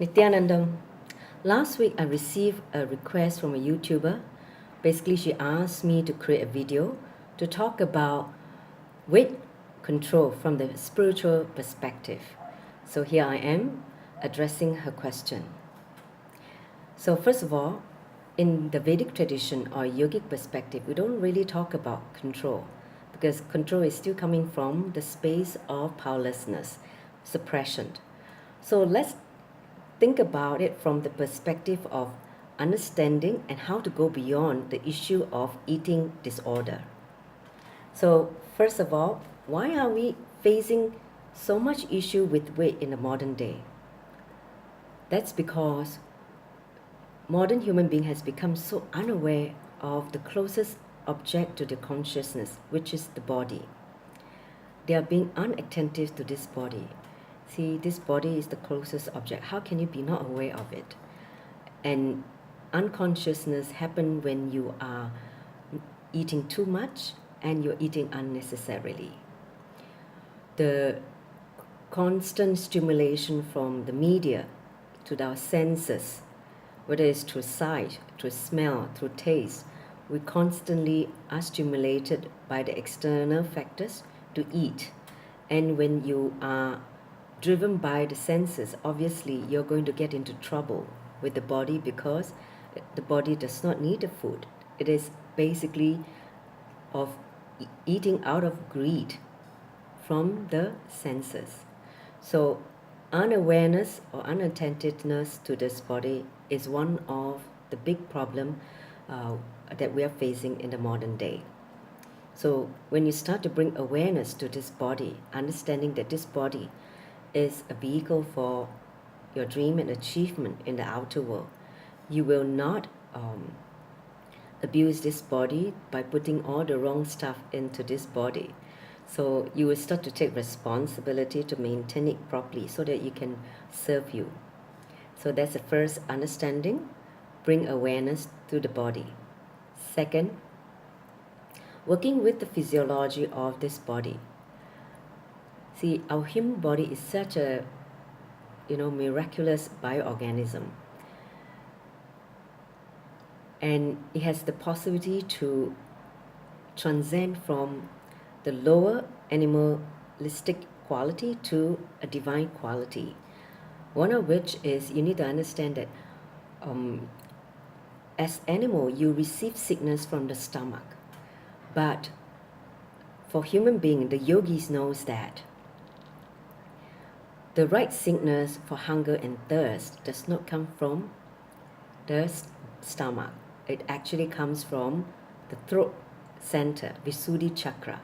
Nityanandam. Last week I received a request from a YouTuber. Basically, she asked me to create a video to talk about weight control from the spiritual perspective. So here I am addressing her question. So first of all, in the Vedic tradition or yogic perspective, we don't really talk about control because control is still coming from the space of powerlessness, suppression. So let's think about it from the perspective of understanding and how to go beyond the issue of eating disorder. So first of all, why are we facing so much issue with weight in the modern day? That's because modern human being has become so unaware of the closest object to the consciousness, which is the body. They are being unattentive to this body. See, this body is the closest object. How can you be not aware of it? And unconsciousness happen when you are eating too much and you're eating unnecessarily. The constant stimulation from the media to our senses, whether it's through sight, through smell, through taste, we constantly are stimulated by the external factors to eat. And when you are driven by the senses, obviously you're going to get into trouble with the body because the body does not need the food. It is basically of eating out of greed from the senses. So unawareness or unattentiveness to this body is one of the big problem that we are facing in the modern day. So when you start to bring awareness to this body, understanding that this body is a vehicle for your dream and achievement in the outer world, you will not abuse this body by putting all the wrong stuff into this body. So you will start to take responsibility to maintain it properly so that it can serve you. So that's the first understanding, bring awareness to the body. Second, working with the physiology of this body. See, our human body is such a miraculous bioorganism. And it has the possibility to transcend from the lower animalistic quality to a divine quality. One of which is you need to understand that as animal, you receive sickness from the stomach. But for human being, the yogis knows that the right sickness for hunger and thirst does not come from the stomach. It actually comes from the throat center, Visuddhi chakra.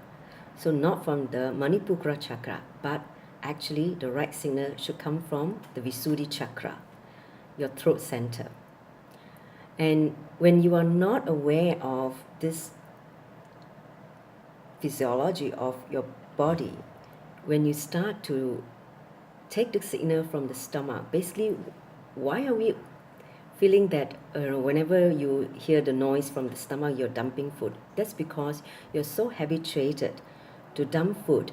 So not from the Manipura chakra, but actually the right signal should come from the Visuddhi chakra, your throat center. And when you are not aware of this physiology of your body, when you start to take the signal from the stomach, basically, why are we feeling that whenever you hear the noise from the stomach, you're dumping food? That's because you're so habituated to dump food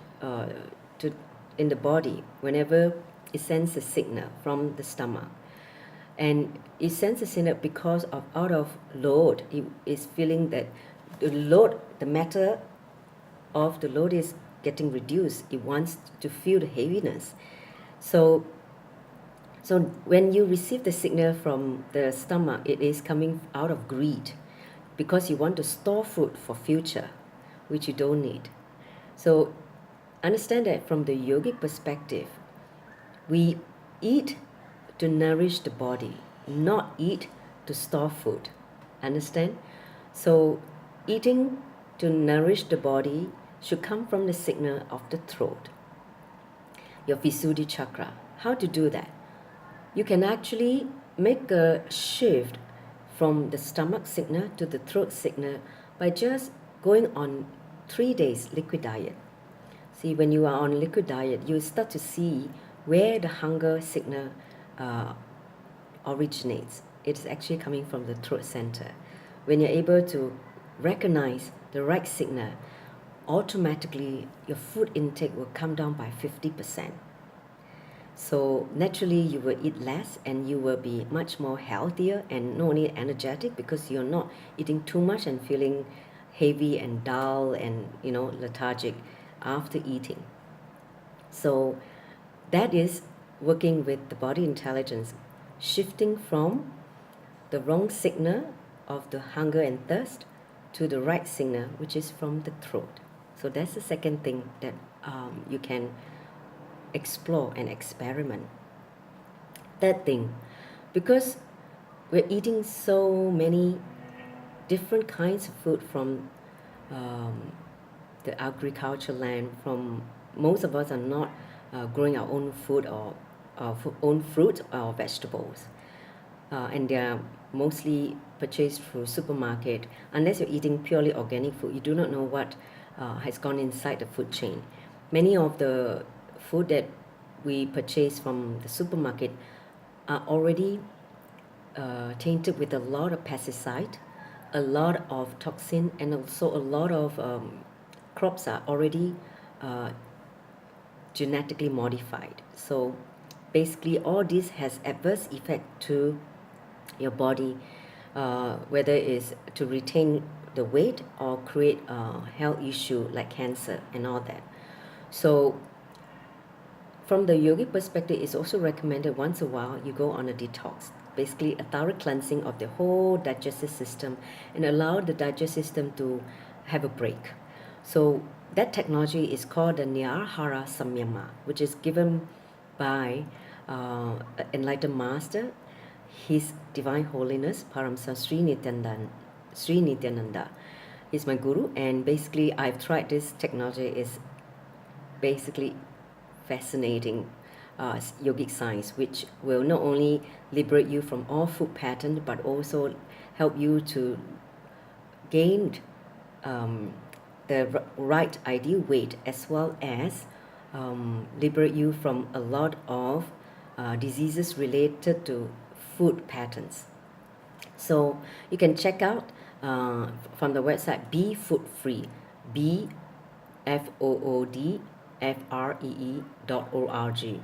in the body whenever it sends a signal from the stomach. And it sends a signal because of out of load. It is feeling that the load, the matter of the load is getting reduced. It wants to feel the heaviness. So when you receive the signal from the stomach, it is coming out of greed because you want to store food for future, which you don't need. So understand that from the yogic perspective, we eat to nourish the body, not eat to store food. Understand? So eating to nourish the body should come from the signal of the throat, your Visuddhi chakra. How to do that? You can actually make a shift from the stomach signal to the throat signal by just going on 3 days liquid diet. See, when you are on liquid diet, you start to see where the hunger signal originates. It's actually coming from the throat center. When you're able to recognize the right signal, automatically your food intake will come down by 50%. So naturally you will eat less and you will be much more healthier and not only energetic because you're not eating too much and feeling heavy and dull and lethargic after eating. So that is working with the body intelligence, shifting from the wrong signal of the hunger and thirst to the right signal, which is from the throat. So that's the second thing that you can explore and experiment. Third thing, because we're eating so many different kinds of food from the agricultural land, from most of us are not growing our own food or own fruit or vegetables. And they are mostly purchased through supermarket. Unless you're eating purely organic food, you do not know what has gone inside the food chain. Many of the food that we purchase from the supermarket are already tainted with a lot of pesticide, a lot of toxin, and also a lot of crops are already genetically modified. So basically all this has adverse effect to your body, whether it's to retain the weight or create a health issue like cancer and all that. So from the yogic perspective, it's also recommended once a while you go on a detox, basically a thorough cleansing of the whole digestive system and allow the digestive system to have a break. So that technology is called the Niyahara Samyama, which is given by enlightened master, His Divine Holiness Paramsa Sri Nityananda. He's my guru, and basically I've tried this technology. Is basically fascinating yogic science, which will not only liberate you from all food patterns but also help you to gain the right ideal weight, as well as liberate you from a lot of diseases related to food patterns. So you can check out from the website Be Food Free, BFOODFREE.org,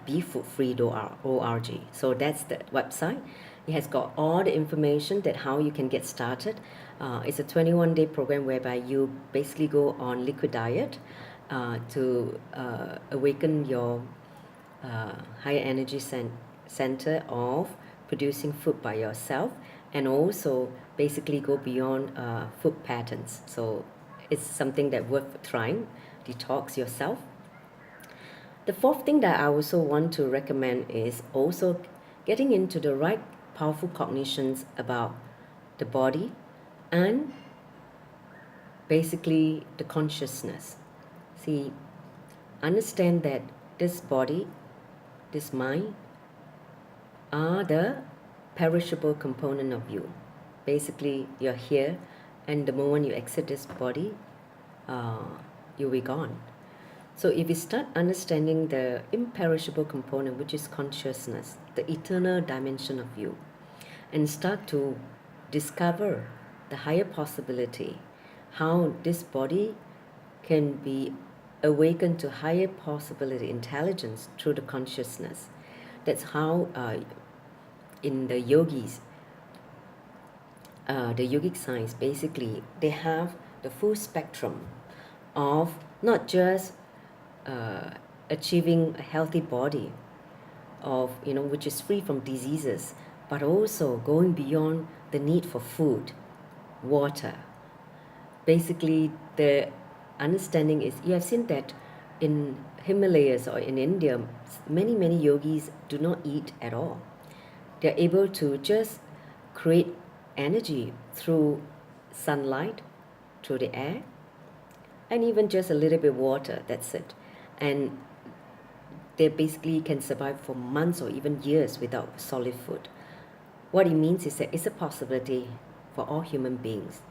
befoodfree.org. So that's the website. It has got all the information that how you can get started. It's a 21-day program whereby you basically go on liquid diet to awaken your higher energy center of producing food by yourself, and also basically go beyond food patterns. So it's something that worth trying. Detox yourself. The fourth thing that I also want to recommend is also getting into the right powerful cognitions about the body and basically the consciousness. See, understand that this body, this mind, are the perishable component of you. Basically, you're here, and the moment you exit this body, you'll be gone. So if you start understanding the imperishable component, which is consciousness, the eternal dimension of you, and start to discover the higher possibility, how this body can be awakened to higher possibility intelligence through the consciousness. That's how in the yogis, the yogic science, basically they have the full spectrum of not just achieving a healthy body of which is free from diseases, but also going beyond the need for food, water. Basically the understanding is, you have seen that in Himalayas or in India, many yogis do not eat at all. They're able to just create energy through sunlight, through the air, and even just a little bit of water, that's it. And they basically can survive for months or even years without solid food. What it means is that it's a possibility for all human beings.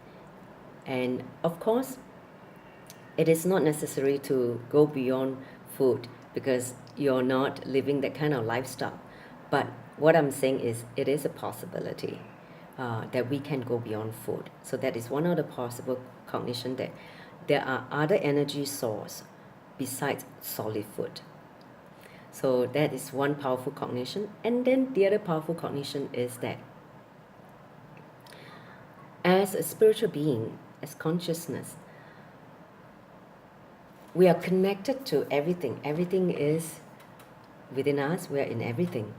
And of course, it is not necessary to go beyond food because you're not living that kind of lifestyle. But what I'm saying is, it is a possibility that we can go beyond food. So that is one of the possible cognition, that there are other energy source besides solid food. So that is one powerful cognition. And then the other powerful cognition is that as a spiritual being, as consciousness, we are connected to everything. Everything is within us, we are in everything.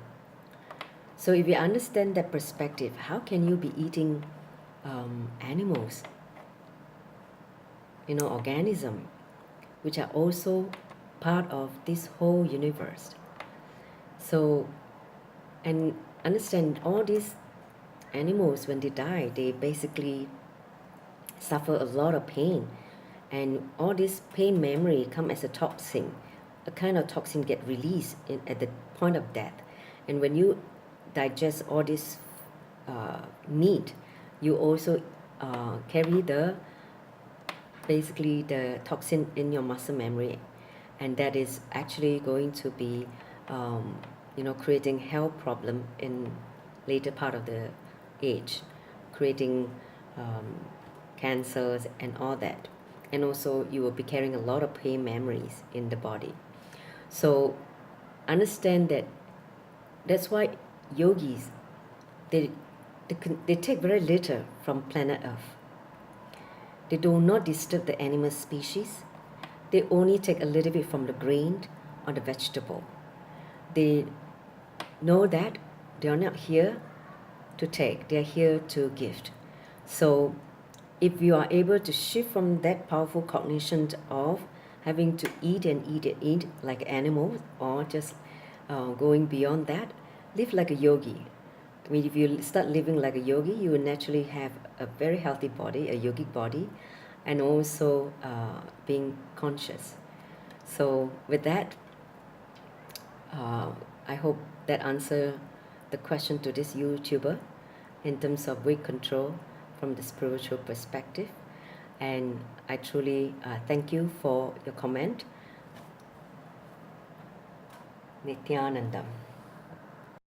So if you understand that perspective, how can you be eating animals, organism, which are also part of this whole universe? So, and understand all these animals, when they die, they basically suffer a lot of pain, and all this pain memory come as a toxin. A kind of toxin get released at the point of death, and when you digest all this meat, you also carry basically the toxin in your muscle memory, and that is actually going to be creating health problem in later part of the age, creating cancers and all that. And also you will be carrying a lot of pain memories in the body. So understand that. That's why yogis, they take very little from planet Earth. They do not disturb the animal species. They only take a little bit from the grain or the vegetable. They know that they are not here to take, they are here to give. So if you are able to shift from that powerful cognition of having to eat and eat and eat like animals, or just going beyond that, live like a yogi. I mean, if you start living like a yogi, you will naturally have a very healthy body, a yogic body, and also being conscious. So with that, I hope that answer the question to this YouTuber in terms of weight control from the spiritual perspective. And I truly thank you for your comment. Nityanandam.